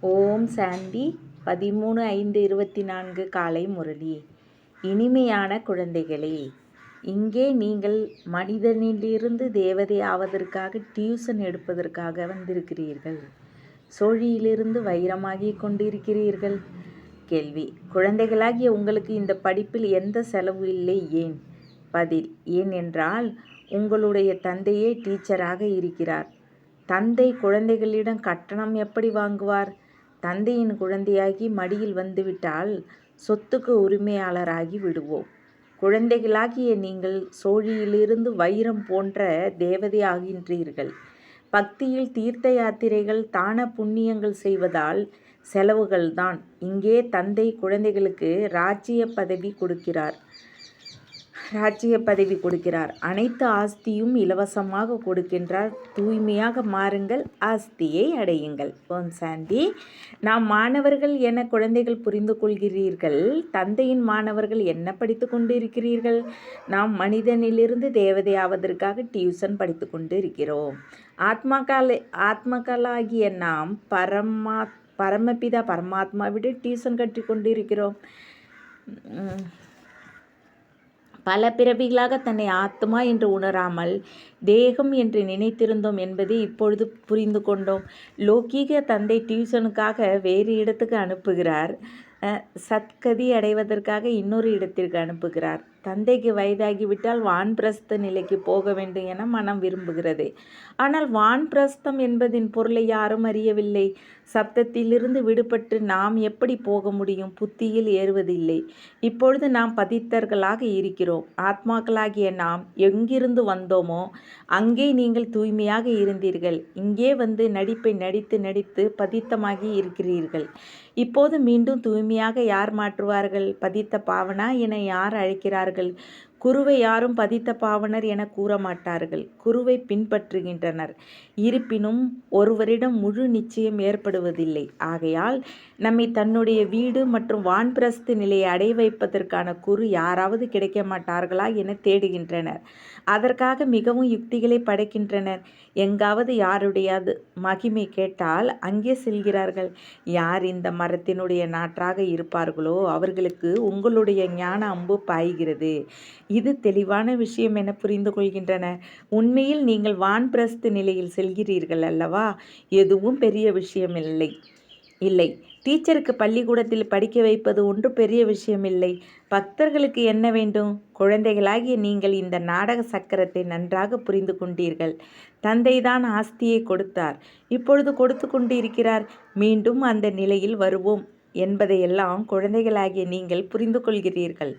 ஓம் சாந்தி 13/5/24 காலை முரளி. இனிமையான குழந்தைகளே, இங்கே நீங்கள் மனிதனிலிருந்து தேவதை ஆவதற்காக டியூஷன் எடுப்பதற்காக வந்திருக்கிறீர்கள். சோழியிலிருந்து வைரமாகிக் கொண்டிருக்கிறீர்கள். கேள்வி: குழந்தைகளாகிய உங்களுக்கு இந்த படிப்பில் எந்த செலவு இல்லை, ஏன்? பதில்: ஏன் என்றால் உங்களுடைய தந்தையே டீச்சராக இருக்கிறார். தந்தை குழந்தைகளிடம் கட்டணம் எப்படி வாங்குவார்? தந்தையின் குழந்தையாகி மடியில் வந்துவிட்டால் சொத்துக்கு உரிமையாளராகி விடுவோம். குழந்தைகளாகிய நீங்கள் சோழியிலிருந்து வைரம் போன்ற தேவதை ஆகின்றீர்கள். பக்தியில் தீர்த்த யாத்திரைகள், தான புண்ணியங்கள் செய்வதால் செலவுகள்தான். இங்கே தந்தை குழந்தைகளுக்கு ராஜ்ய பதவி கொடுக்கிறார். அனைத்து ஆஸ்தியும் இலவசமாக கொடுக்கின்றார். தூய்மையாக மாறுங்கள், ஆஸ்தியை அடையுங்கள். ஓம் சாந்தி. நாம் மாணவர்கள் என குழந்தைகள் புரிந்து கொள்கிறீர்கள். தந்தையின் மாணவர்கள் என்ன படித்து கொண்டு இருக்கிறீர்கள்? நாம் மனிதனிலிருந்து தேவதை ஆவதற்காக டியூஷன் படித்து கொண்டு இருக்கிறோம். ஆத்மக்களாகிய நாம் பரமபிதா பரமாத்மாவிட டியூஷன் கற்றுக்கொண்டு இருக்கிறோம். பல பிறவிகளாக தன்னை ஆத்மா என்று உணராமல் தேகம் என்று நினைத்திருந்தோம் என்பதை இப்பொழுது புரிந்து கொண்டோம். லௌகீக தந்தை டியூஷனுக்காக வேறு இடத்துக்கு அனுப்புகிறார். சத்கதி அடைவதற்காக இன்னொரு இடத்திற்கு அனுப்புகிறார். தந்தைக்கு வயதாகிவிட்டால் வான்பிரஸ்த நிலைக்கு போக வேண்டும் என மனம் விரும்புகிறது. ஆனால் வான்பிரஸ்தம் என்பதின் பொருளை யாரும் அறியவில்லை. சப்தத்திலிருந்து விடுபட்டு நாம் எப்படி போக முடியும்? புத்தியில் ஏறுவதில்லை. இப்பொழுது நாம் பதித்தர்களாக இருக்கிறோம். ஆத்மாக்களாகிய நாம் எங்கிருந்து வந்தோமோ அங்கே நீங்கள் தூய்மையாக இருந்தீர்கள். இங்கே வந்து நடிப்பை நடித்து பதித்தமாகி இருக்கிறீர்கள். இப்போது மீண்டும் தூய்மையாக யார் மாற்றுவார்கள்? பதித்த பாவனா என யார் அழைக்கிறார்கள்? குருவை யாரும் பதித்த பாவனர் என கூற மாட்டார்கள். குருவை பின்பற்றுகின்றனர். இருப்பினும் ஒருவரிடம் முழு நிச்சயம் ஏற்படுவதில்லை. ஆகையால் நம்மை தன்னுடைய வீடு மற்றும் வான்பிரஸ்து நிலையை அடைய வைப்பதற்கான குரு யாராவது கிடைக்க மாட்டார்களா என தேடுகின்றனர். அதற்காக மிகவும் யுக்திகளை படைக்கின்றனர். எங்காவது யாருடையாவது மகிமை கேட்டால் அங்கே செல்கிறார்கள். யார் இந்த மரத்தினுடைய நாற்றாக இருப்பார்களோ அவர்களுக்கு உங்களுடைய ஞான அம்பு பாய்கிறது. இது தெளிவான விஷயம் என புரிந்து கொள்கின்றனர். உண்மையில் நீங்கள் வான்பிரஸ்து நிலையில் செல்கிறீர்கள் அல்லவா? எதுவும் பெரிய விஷயம் இல்லை. டீச்சருக்கு பள்ளிக்கூடத்தில் படிக்க வைப்பது ஒன்று பெரிய விஷயமில்லை. பக்தர்களுக்கு என்ன வேண்டும்? குழந்தைகளாகிய நீங்கள் இந்த நாடக சக்கரத்தை நன்றாக புரிந்து கொண்டீர்கள். தந்தைதான் ஆஸ்தியை கொடுத்தார். இப்பொழுது கொடுத்து கொண்டு இருக்கிறார். மீண்டும் அந்த நிலையில் வருவோம் என்பதையெல்லாம் குழந்தைகளாகிய நீங்கள் புரிந்து கொள்கிறீர்கள்.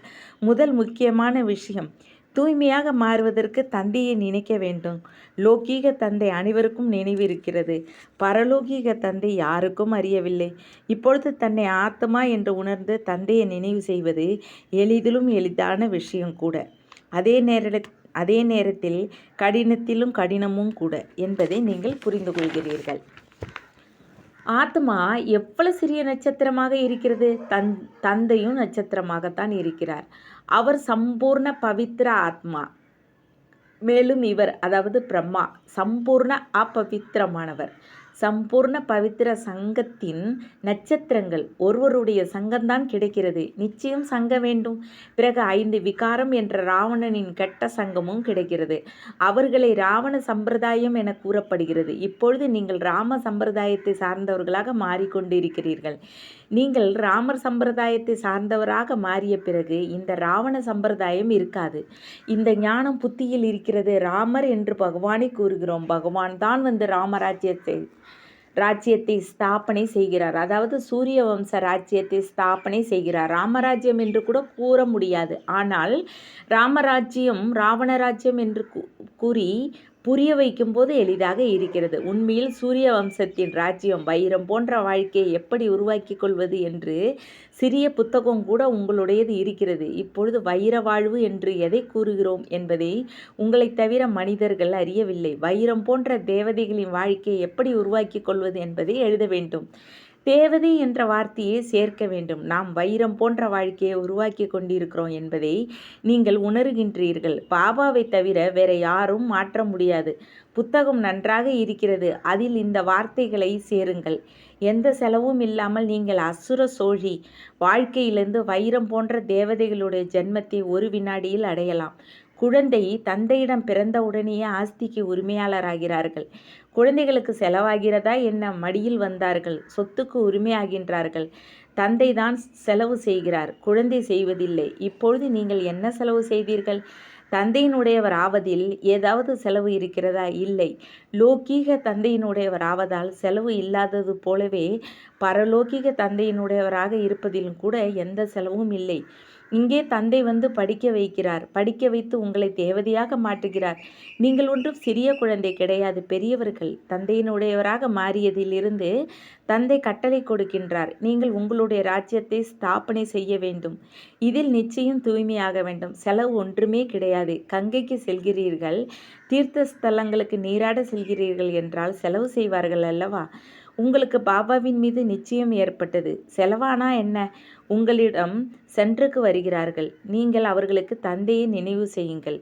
முதல் முக்கியமான விஷயம், தூய்மையாக மாறுவதற்கு தந்தையை நினைக்க வேண்டும். லௌகீக தந்தை அனைவருக்கும் நினைவிருக்கிறது. பரலோகீக தந்தை யாருக்கும் அறியவில்லை. இப்பொழுது தன்னை ஆத்மா என்று உணர்ந்து தந்தையை நினைவு செய்வது எளிதிலும் எளிதான விஷயம் கூட. அதே நேரத்தில் கடினத்திலும் கடினமும் கூட என்பதை நீங்கள் புரிந்து கொள்கிறீர்கள். ஆத்மா எவ்வளவு சிறிய நட்சத்திரமாக இருக்கிறது. தந்தையும் நட்சத்திரமாகத்தான் இருக்கிறார். அவர் சம்பூர்ண பவித்திர ஆத்மா. மேலும் இவர், அதாவது பிரம்மா, சம்பூர்ண அபவித்திரமானவர். சம்பூர்ண பவித்திர சங்கத்தின் நட்சத்திரங்கள். ஒருவருடைய சங்கம்தான் கிடைக்கிறது. நிச்சயம் சங்க வேண்டும். பிறகு 5 விகாரம் என்ற ராவணனின் கெட்ட சங்கமும் கிடைக்கிறது. அவர்களை ராவண சம்பிரதாயம் என கூறப்படுகிறது. இப்பொழுது நீங்கள் ராம சம்பிரதாயத்தை சார்ந்தவர்களாக மாறிக்கொண்டிருக்கிறீர்கள். நீங்கள் ராமர் சம்பிரதாயத்தை சார்ந்தவராக மாறிய பிறகு இந்த ராவண சம்பிரதாயம் இருக்காது. இந்த ஞானம் புத்தியில் இருக்கிறது. ராமர் என்று பகவானை கூறுகிறோம். பகவான் தான் வந்து ராஜ்யத்தை ஸ்தாபனை செய்கிறார். அதாவது சூரிய வம்ச ராஜ்யத்தை ஸ்தாபனை செய்கிறார். ராமராஜ்யம் என்று கூட கூற முடியாது. ஆனால் ராமராஜ்யம் ராவணராஜ்யம் என்று கூறி புரிய வைக்கும்போது எளிதாக இருக்கிறது. உண்மையில் சூரிய வம்சத்தின் ராஜ்யம், வைரம் போன்ற வாழ்க்கையை எப்படி உருவாக்கி கொள்வது என்று சிறிய புத்தகம் கூட உங்களுடையது இருக்கிறது. இப்பொழுது வைர வாழ்வு என்று எதை கூறுகிறோம் என்பதை உங்களை தவிர மனிதர்கள் அறியவில்லை. வைரம் போன்ற தேவதைகளின் வாழ்க்கையை எப்படி உருவாக்கி கொள்வது என்பதை எழுத வேண்டும். தேவதை என்ற வார்த்தையை சேர்க்க வேண்டும். நாம் வைரம் போன்ற வாழ்க்கையை உருவாக்கி கொண்டிருக்கிறோம் என்பதை நீங்கள் உணர்கின்றீர்கள். பாபாவை தவிர வேற யாரும் மாற்ற முடியாது. புத்தகம் நன்றாக இருக்கிறது. அதில் இந்த வார்த்தைகளை சேருங்கள். எந்த செலவும் இல்லாமல் நீங்கள் அசுர சோழி வாழ்க்கையிலிருந்து வைரம் போன்ற தேவதைகளுடைய ஜென்மத்தை ஒரு வினாடியில் அடையலாம். குழந்தை தந்தையிடம் பிறந்தவுடனேயே ஆஸ்திக்கு உரிமையாளராகிறார்கள். குழந்தைகளுக்கு செலவாகிறதா என்ன? மடியில் வந்தார்கள், சொத்துக்கு உரிமையாகின்றார்கள். தந்தை தான் செலவு செய்கிறார், குழந்தை செய்வதில்லை. இப்பொழுது நீங்கள் என்ன செலவு செய்தீர்கள்? தந்தையினுடையவர் ஆவதில் ஏதாவது செலவு இருக்கிறதா? இல்லை. லௌகீக தந்தையினுடையவர் ஆவதால் செலவு இல்லாதது போலவே பரலோகிக தந்தையினுடையவராக இருப்பதிலும் கூட எந்த செலவும் இல்லை. இங்கே தந்தை வந்து படிக்க வைக்கிறார். படிக்க வைத்து உங்களை தேவதையாக மாற்றுகிறார். நீங்கள் ஒன்றும் சிறிய குழந்தை கிடையாது, பெரியவர்கள். தந்தையினுடையவராக மாறியதிலிருந்து தந்தை கட்டளை கொடுக்கின்றார். நீங்கள் உங்களுடைய ராஜ்யத்தை ஸ்தாபனை செய்ய வேண்டும். இதில் நிச்சயம் தூய்மையாக வேண்டும். செலவு ஒன்றுமே கிடையாது. கங்கைக்கு செல்கிறீர்கள், தீர்த்த ஸ்தலங்களுக்கு நீராட செல்கிறீர்கள் என்றால் செலவு செய்வார்கள் அல்லவா? உங்களுக்கு பாபாவின் மீது நிச்சயம் ஏற்பட்டது. செலவானா என்ன? உங்களிடம் சென்றுக்கு வருகிறார்கள். நீங்கள் அவர்களுக்கு தந்தையை நினைவு செய்யுங்கள்.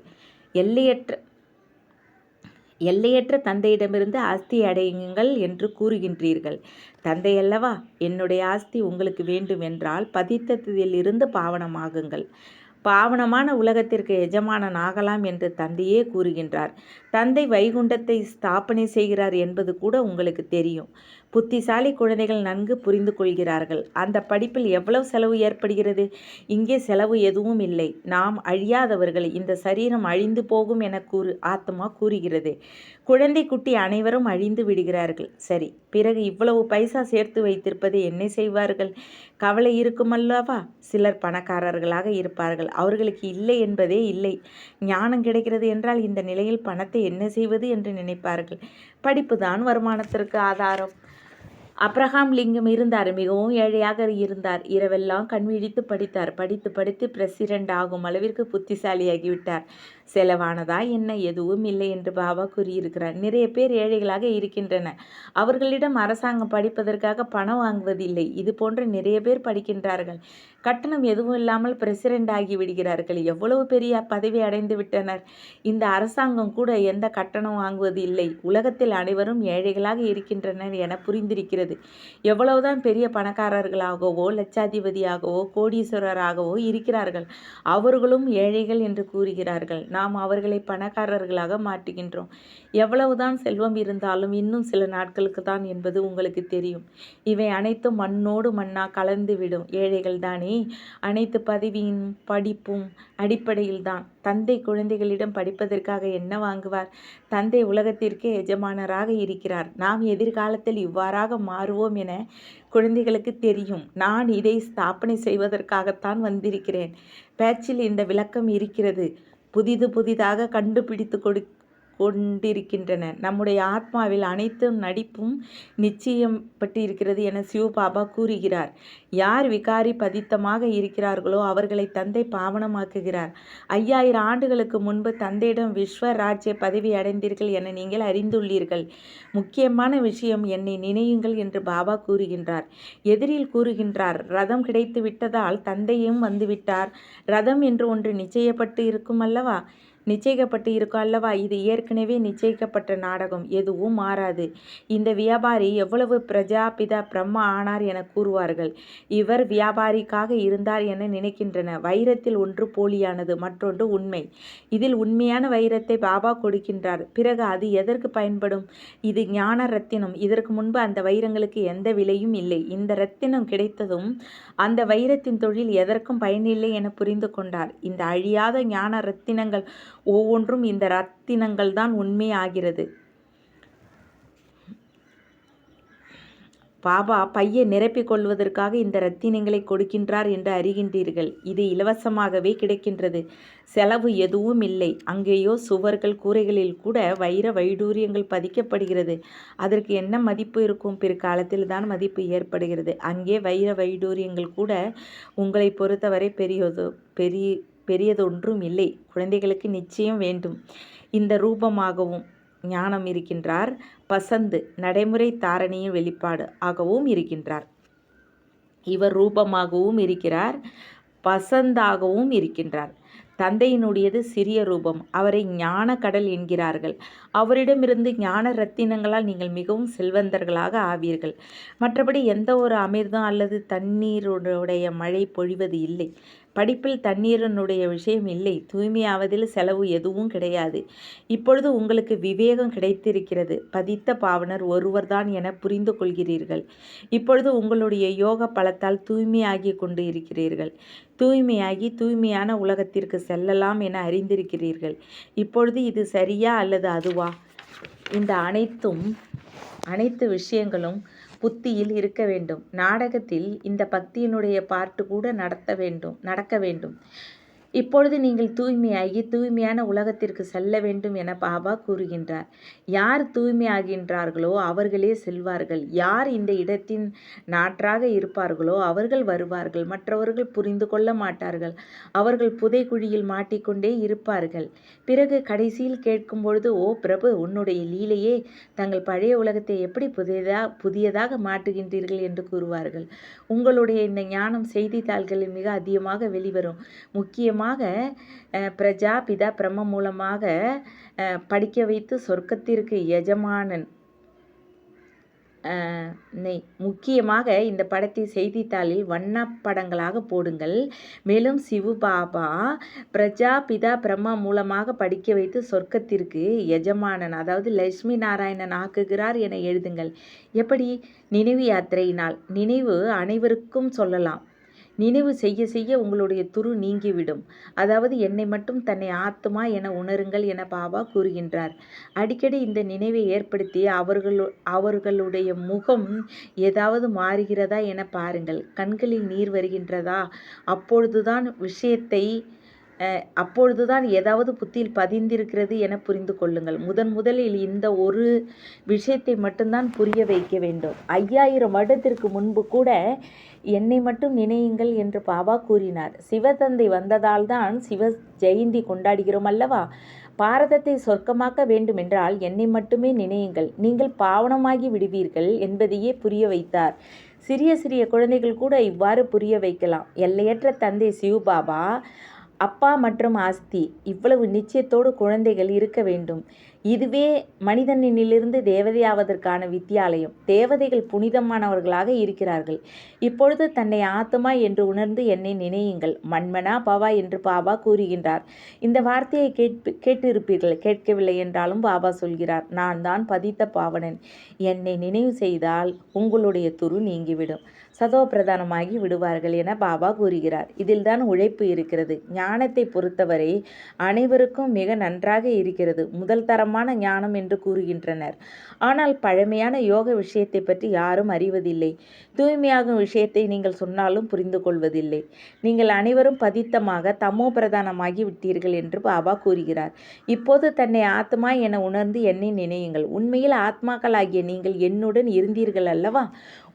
எல்லையற்ற தந்தையிடமிருந்து ஆஸ்தி அடையுங்கள் என்று கூறுகின்றீர்கள். தந்தை அல்லவா? என்னுடைய ஆஸ்தி உங்களுக்கு வேண்டும் என்றால் பதித்ததிலிருந்து பாவனமாகுங்கள். பாவனமான உலகத்திற்கு எஜமானன் ஆகலாம் என்று தந்தையே கூறுகின்றார். தந்தை வைகுண்டத்தை ஸ்தாபனை செய்கிறார் என்பது கூட உங்களுக்கு தெரியும். புத்திசாலி குழந்தைகள் நன்கு புரிந்து கொள்கிறார்கள். அந்த படிப்பில் எவ்வளவு செலவு ஏற்படுகிறது? இங்கே செலவு எதுவும் இல்லை. நாம் அழியாதவர்கள். இந்த சரீரம் அழிந்து போகும் என ஆத்மா கூறுகிறது. குழந்தை குட்டி அனைவரும் அழிந்து விடுகிறார்கள். சரி, பிறகு இவ்வளவு பைசா சேர்த்து வைத்திருப்பதை என்ன செய்வார்கள்? கவலை இருக்குமல்லவா? சிலர் பணக்காரர்களாக இருப்பார்கள். அவர்களுக்கு இல்லை என்பதே இல்லை. ஞானம் கிடைக்கிறது என்றால் இந்த நிலையில் பணத்தை என்ன செய்வது என்று நினைப்பார்கள். படிப்பு தான் வருமானத்திற்கு ஆதாரம். அப்ரஹாம் லிங்கம் இருந்தார். மிகவும் ஏழையாக இருந்தார். இரவெல்லாம் கண்விழித்து படித்தார். படித்து படித்து பிரசிடென்ட் ஆகும் அளவிற்கு புத்திசாலியாகிவிட்டார். செலவானதா என்ன? எதுவும் இல்லை என்று பாபா கூறியிருக்கிறார். நிறைய பேர் ஏழைகளாக இருக்கின்றன. அவர்களிடம் அரசாங்கம் படிப்பதற்காக பணம் வாங்குவதில்லை. இது போன்ற நிறைய பேர் படிக்கின்றார்கள். கட்டணம் எதுவும் இல்லாமல் பிரசிடென்ட் ஆகி விடுகிறார்கள். எவ்வளவு பெரிய பதவி அடைந்து விட்டனர். இந்த அரசாங்கம் கூட எந்த கட்டணம் வாங்குவது இல்லை. உலகத்தில் அனைவரும் ஏழைகளாக இருக்கின்றனர் என புரிந்திருக்கிறது. எவ்வளவுதான் பெரிய பணக்காரர்களாகவோ லட்சாதிபதியாகவோ கோடீஸ்வரராகவோ இருக்கிறார்கள், அவர்களும் ஏழைகள் என்று கூறுகிறார்கள். நாம் அவர்களை பணக்காரர்களாக மாற்றுகின்றோம். எவ்வளவுதான் செல்வம் இருந்தாலும் இன்னும் சில நாட்களுக்கு தான் என்பது உங்களுக்கு தெரியும். இவை அனைத்தும் மண்ணோடு மண்ணா கலந்துவிடும். ஏழைகள் தானே. அனைத்து பதவியும் படிப்பும் அடிப்படையில் தான். தந்தை குழந்தைகளிடம் படிப்பதற்காக என்ன வாங்குவார்? தந்தை உலகத்திற்கே எஜமானராக இருக்கிறார். நாம் எதிர்காலத்தில் இவ்வாறாக மாறுவோம் என குழந்தைகளுக்கு தெரியும். நான் இதை ஸ்தாபனை செய்வதற்காகத்தான் வந்திருக்கிறேன். பேச்சில் இந்த விளக்கம் இருக்கிறது. புதிதாக கண்டுபிடித்து கொண்டிருக்கின்றன. நம்முடைய ஆத்மாவில் அனைத்தும் நடிப்பும் நிச்சயப்பட்டு இருக்கிறது என சிவபாபா கூறுகிறார். யார் விகாரி பதித்தமாக இருக்கிறார்களோ அவர்களை தந்தை பாவனமாக்குகிறார். 5000 ஆண்டுகளுக்கு முன்பு தந்தையிடம் விஸ்வ ராஜ்ய பதவி அடைந்தீர்கள் என நீங்கள் அறிந்துள்ளீர்கள். முக்கியமான விஷயம், என்னை நினையுங்கள் என்று பாபா கூறுகின்றார். எதிரில் கூறுகின்றார், ரதம் கிடைத்து விட்டதால் தந்தையும் வந்துவிட்டார். ரதம் என்று ஒன்று நிச்சயப்பட்டு இருக்கும் அல்லவா? இது ஏற்கனவே நிச்சயிக்கப்பட்ட நாடகம். எதுவும் மாறாது. இந்த வியாபாரி எவ்வளவு பிரஜாபிதா பிரம்மா ஆனார் என கூறுவார்கள். இவர் வியாபாரிக்காக இருந்தார் என நினைக்கின்றன. வைரத்தில் ஒன்று போலியானது, மற்றொன்று உண்மை. இதில் உண்மையான வைரத்தை பாபா கொடுக்கின்றார். பிறகு அது எதற்கு பயன்படும்? இது ஞான ரத்தினம். இதற்கு முன்பு அந்த வைரங்களுக்கு எந்த விலையும் இல்லை. இந்த ரத்தினம் கிடைத்ததும் அந்த வைரத்தின் தொழில் எதற்கும் பயனில்லை என புரிந்து கொண்டார். இந்த அழியாத ஞான ரத்தினங்கள் ஒவ்வொன்றும் இந்த ரத்தினங்கள் தான் உண்மை ஆகிறது. பாபா பையை நிரப்பிக் கொள்வதற்காக இந்த ரத்தினங்களை கொடுக்கின்றார் என்று அறிகின்றீர்கள். இது இலவசமாகவே கிடைக்கின்றது. செலவு எதுவும் இல்லை. அங்கேயோ சுவர்கள் கூரைகளில் கூட வைர வைடூரியங்கள் பதிக்கப்படுகிறது. அதற்கு என்ன மதிப்பு இருக்கும்? பிற்காலத்தில் தான் மதிப்பு ஏற்படுகிறது. அங்கே வைர வைடூரியங்கள் கூட உங்களை பொறுத்தவரை பெரியதொன்றும் இல்லை. குழந்தைகளுக்கு நிச்சயம் வேண்டும். இந்த ரூபமாகவும் ஞானம் இருக்கின்றார். பசந்து நடைமுறை தாரணியின் வெளிப்பாடு ஆகவும் இருக்கின்றார். இவர் ரூபமாகவும் இருக்கிறார், பசந்தாகவும் இருக்கின்றார். தந்தையினுடையது சிறிய ரூபம். அவரை ஞான கடல் என்கிறார்கள். அவரிடமிருந்து ஞான ரத்தினங்களால் நீங்கள் மிகவும் செல்வந்தர்களாக ஆவீர்கள். மற்றபடி எந்த ஒரு அமிர்தம் அல்லது தண்ணீருடைய மழை பொழிவது இல்லை. படிப்பில் தண்ணீரனுடைய விஷயம் இல்லை. தூய்மையாவதில் செலவு எதுவும் கிடையாது. இப்பொழுது உங்களுக்கு விவேகம் கிடைத்திருக்கிறது. பதித்த பாவனர் ஒருவர்தான் என புரிந்து கொள்கிறீர்கள். இப்பொழுது உங்களுடைய யோக பலத்தால் தூய்மையாகி கொண்டு இருக்கிறீர்கள். தூய்மையாகி தூய்மையான உலகத்திற்கு செல்லலாம் என அறிந்திருக்கிறீர்கள். இப்பொழுது இது சரியா அல்லது அதுவா? இந்த அனைத்து விஷயங்களும் புத்தியில் இருக்க வேண்டும். நாடகத்தில் இந்த பக்தியினுடைய பார்ட்டு கூட நடக்க வேண்டும். இப்பொழுது நீங்கள் தூய்மையாகி தூய்மையான உலகத்திற்கு செல்ல வேண்டும் என பாபா கூறுகின்றார். யார் தூய்மையாகின்றார்களோ அவர்களே செல்வார்கள். யார் இந்த இடத்தின் நாற்றாக இருப்பார்களோ அவர்கள் வருவார்கள். மற்றவர்கள் புரிந்து கொள்ள மாட்டார்கள். அவர்கள் புதைக்குழியில் மாட்டிக்கொண்டே இருப்பார்கள். பிறகு கடைசியில் கேட்கும் பொழுது, ஓ பிரபு, உன்னுடைய லீலையே தங்கள் பழைய உலகத்தை எப்படி புதியதாக மாற்றுகின்றீர்கள் என்று கூறுவார்கள். உங்களுடைய இந்த ஞானம் செய்தித்தாள்களில் மிக அதிகமாக வெளிவரும். முக்கியமாக பிரஜா பிதா பிரம்ம மூலமாக படிக்க வைத்து சொர்க்கத்திற்கு எஜமானன். முக்கியமாக இந்த படத்தை செய்தித்தாளில் வண்ணப்படங்களாக போடுங்கள். மேலும் சிவு பாபா பிரஜா பிதா பிரம்மா மூலமாக படிக்க வைத்து சொர்க்கத்திற்கு எஜமானன், அதாவது லட்சுமி நாராயணன் ஆக்குகிறார் என எழுதுங்கள். எப்படி? நினைவு யாத்திரையினால். நினைவு அனைவருக்கும் சொல்லலாம். நினைவு செய்ய செய்ய உங்களுடைய துரு நீங்கிவிடும். அதாவது என்னை மட்டும் தன்னை ஆத்மா என உணருங்கள் என பாபா கூறுகின்றார். அடிக்கடி இந்த நினைவை ஏற்படுத்தி அவர்களுடைய முகம் ஏதாவது மாறுகிறதா என பாருங்கள். கண்களில் நீர் வருகின்றதா? அப்பொழுதுதான் ஏதாவது புத்தியில் பதிந்திருக்கிறது என புரிந்து கொள்ளுங்கள். முதலில் இந்த ஒரு விஷயத்தை மட்டும்தான் புரிய வைக்க வேண்டும். 5000 வருடத்திற்கு முன்பு கூட என்னை மட்டும் நினையுங்கள் என்று பாபா கூறினார். சிவதந்தை வந்ததால் தான் சிவ ஜெயந்தி கொண்டாடுகிறோம் அல்லவா? பாரதத்தை சொர்க்கமாக்க வேண்டுமென்றால் என்னை மட்டுமே நினையுங்கள், நீங்கள் பாவனமாகி விடுவீர்கள் என்பதையே புரிய வைத்தார். சிறிய சிறிய குழந்தைகள் கூட இவ்வாறு புரிய வைக்கலாம். எல்லையற்ற தந்தை சிவபாபா அப்பா மற்றும் ஆஸ்தி, இவ்வளவு நிச்சயத்தோடு குழந்தைகள் இருக்க வேண்டும். இதுவே மனிதனிலிருந்து தேவதையாவதற்கான வித்தியாலயம். தேவதைகள் புனிதமானவர்களாக இருக்கிறார்கள். இப்பொழுது தன்னை ஆத்மா என்று உணர்ந்து என்னை நினையுங்கள். மன்மனா பவா என்று பாபா கூறுகின்றார். இந்த வார்த்தையை கேட்டிருப்பீர்கள். கேட்கவில்லை என்றாலும் பாபா சொல்கிறார், நான் தான் பதித்த பாவனன். என்னை நினைவு செய்தால் உங்களுடைய துரு நீங்கிவிடும், சதோ பிரதானமாகி விடுவார்கள் என பாபா கூறுகிறார். இதில்தான் உழைப்பு இருக்கிறது. ஞானத்தை பொறுத்தவரை அனைவருக்கும் மிக நன்றாக இருக்கிறது. முதல் தரமான ஞானம் என்று கூறுகின்றனர். ஆனால் பழமையான யோக விஷயத்தை பற்றி யாரும் அறிவதில்லை. தூய்மையாகும் விஷயத்தை நீங்கள் சொன்னாலும் புரிந்து கொள்வதில்லை. நீங்கள் அனைவரும் பதித்தமாக தமோ பிரதானமாகி விட்டீர்கள் என்று பாபா கூறுகிறார். இப்போது தன்னை ஆத்மா என உணர்ந்து என்னை நினையுங்கள். உண்மையில் ஆத்மாக்களாகிய நீங்கள் என்னுடன் இருந்தீர்கள் அல்லவா?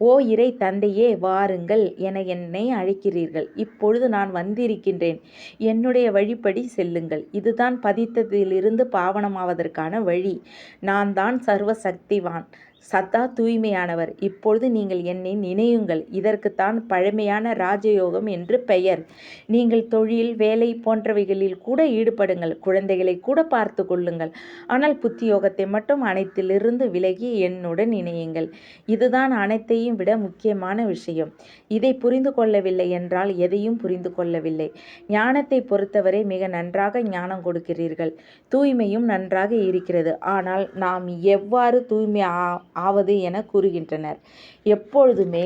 ஓ இறை தந்தையே, வாருங்கள் என என்னை அழைக்கிறீர்கள். இப்பொழுது நான் வந்திருக்கின்றேன். என்னுடைய வழிப்படி செல்லுங்கள். இதுதான் பதித்ததிலிருந்து பாவனமாவதற்கான வழி. நான் தான் சர்வ சக்திவான், சதா தூய்மையானவர். இப்பொழுது நீங்கள் என்னை நினையுங்கள். இதற்குத்தான் பழமையான ராஜயோகம் என்று பெயர். நீங்கள் தொழில், வேலை போன்றவைகளில் கூட ஈடுபடுங்கள். குழந்தைகளை கூட பார்த்து கொள்ளுங்கள். ஆனால் புத்தி யோகத்தை மட்டும் அனைத்திலிருந்து விலகி என்னுடன் இணையுங்கள். இதுதான் அனைத்தையும் விட முக்கியமான விஷயம். இதை புரிந்து கொள்ளவில்லை என்றால் எதையும் புரிந்து கொள்ளவில்லை. ஞானத்தை பொறுத்தவரை மிக நன்றாக ஞானம் கொடுக்கிறீர்கள். தூய்மையும் நன்றாக இருக்கிறது. ஆனால் நாம் எவ்வாறு தூய்மை ஆவது என கூறுகின்றனர். எப்பொழுதுமே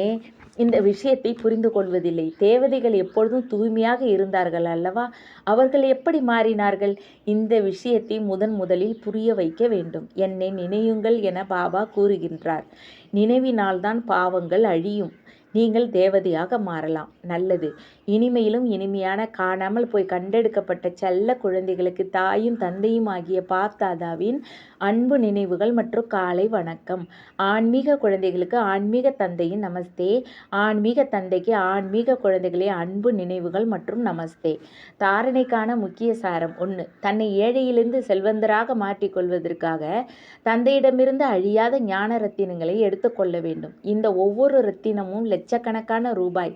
இந்த விஷயத்தை புரிந்து கொள்வதில்லை. தேவதைகள் எப்பொழுதும் தூய்மையாக இருந்தார்கள் அல்லவா? அவர்கள் எப்படி மாறினார்கள்? இந்த விஷயத்தை முதலில் புரிய வைக்க வேண்டும். என்னை நினையுங்கள் என பாபா கூறுகின்றார். நினைவினால்தான் பாவங்கள் அழியும். நீங்கள் தேவதையாக மாறலாம். நல்லது. இனிமையிலும் இனிமையான காணாமல் போய் கண்டெடுக்கப்பட்ட செல்ல குழந்தைகளுக்கு தாயும் தந்தையும் ஆகிய பாப் தாதாவின் அன்பு நினைவுகள் மற்றும் காலை வணக்கம். ஆன்மீக குழந்தைகளுக்கு ஆன்மீக தந்தையின் நமஸ்தே. ஆன்மீக தந்தைக்கு ஆன்மீக குழந்தைகளே அன்பு நினைவுகள் மற்றும் நமஸ்தே. தாரணைக்கான முக்கிய சாரம் 1. தன்னை ஏழையிலிருந்து செல்வந்தராக மாற்றிக்கொள்வதற்காக தந்தையிடமிருந்து அழியாத ஞான ரத்தினங்களை எடுத்துக்கொள்ள வேண்டும். இந்த ஒவ்வொரு ரத்தினமும் லட்சக்கணக்கான ரூபாய்.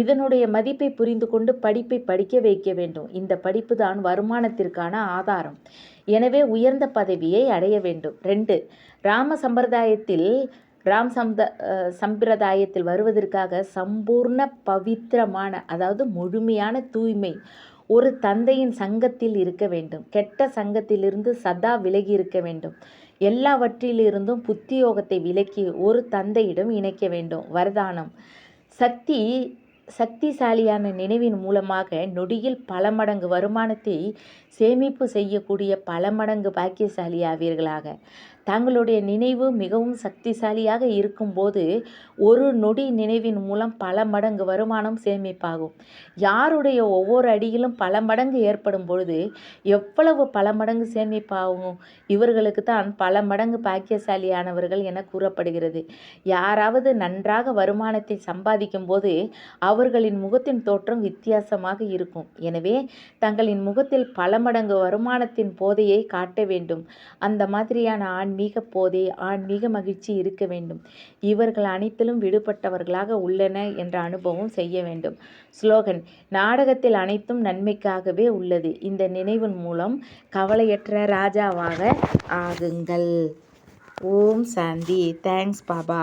இதனுடைய மதிப்பை புரிந்து கொண்டு படிப்பை படிக்க வைக்க வேண்டும். இந்த படிப்பு தான் வருமானத்திற்கான ஆதாரம். எனவே உயர்ந்த பதவியை அடைய வேண்டும். 2. சம்பிரதாயத்தில் வருவதற்காக சம்பூர்ண பவித்திரமான அதாவது முழுமையான தூய்மை ஒரு தந்தையின் சங்கத்தில் இருக்க வேண்டும். கெட்ட சங்கத்திலிருந்து சதா விலகி இருக்க வேண்டும். எல்லாவற்றிலிருந்தும் புத்தியோகத்தை விலக்கி ஒரு தந்தையிடம் இணைக்க வேண்டும். வரதானம். சக்திசாலியான நினைவின் மூலமாக நொடியில் பல மடங்கு வருமானத்தை சேமிப்பு செய்யக்கூடிய பல மடங்கு பாக்கியசாலி ஆவீர்களாக. தங்களுடைய நினைவு மிகவும் சக்திசாலியாக இருக்கும்போது ஒரு நொடி நினைவின் மூலம் பல மடங்கு வருமானம் சேமிப்பாகும். யாருடைய ஒவ்வொரு அடியிலும் பல மடங்கு ஏற்படும் பொழுது எவ்வளவு பல மடங்கு சேமிப்பாகும்? இவர்களுக்கு தான் பல மடங்கு பாக்கியசாலியானவர்கள் என கூறப்படுகிறது. யாராவது நன்றாக வருமானத்தை சம்பாதிக்கும் போது அவர்களின் முகத்தின் தோற்றம் வித்தியாசமாக இருக்கும். எனவே தங்களின் முகத்தில் பல மடங்கு வருமானத்தின் போதையை காட்ட வேண்டும். அந்த மாதிரியான ஆன்மீக போதை, ஆன்மீக மகிழ்ச்சி இருக்க வேண்டும். இவர்கள் அனைத்திலும் விடுபட்டவர்களாக உள்ளன என்ற அனுபவம் செய்ய வேண்டும். ஸ்லோகன். நாடகத்தில் அனைத்தும் நன்மைக்காகவே உள்ளது. இந்த நினைவின் மூலம் கவலையற்ற ராஜாவாக ஆகுங்கள். ஓம் சாந்தி. தேங்க்ஸ் பாபா.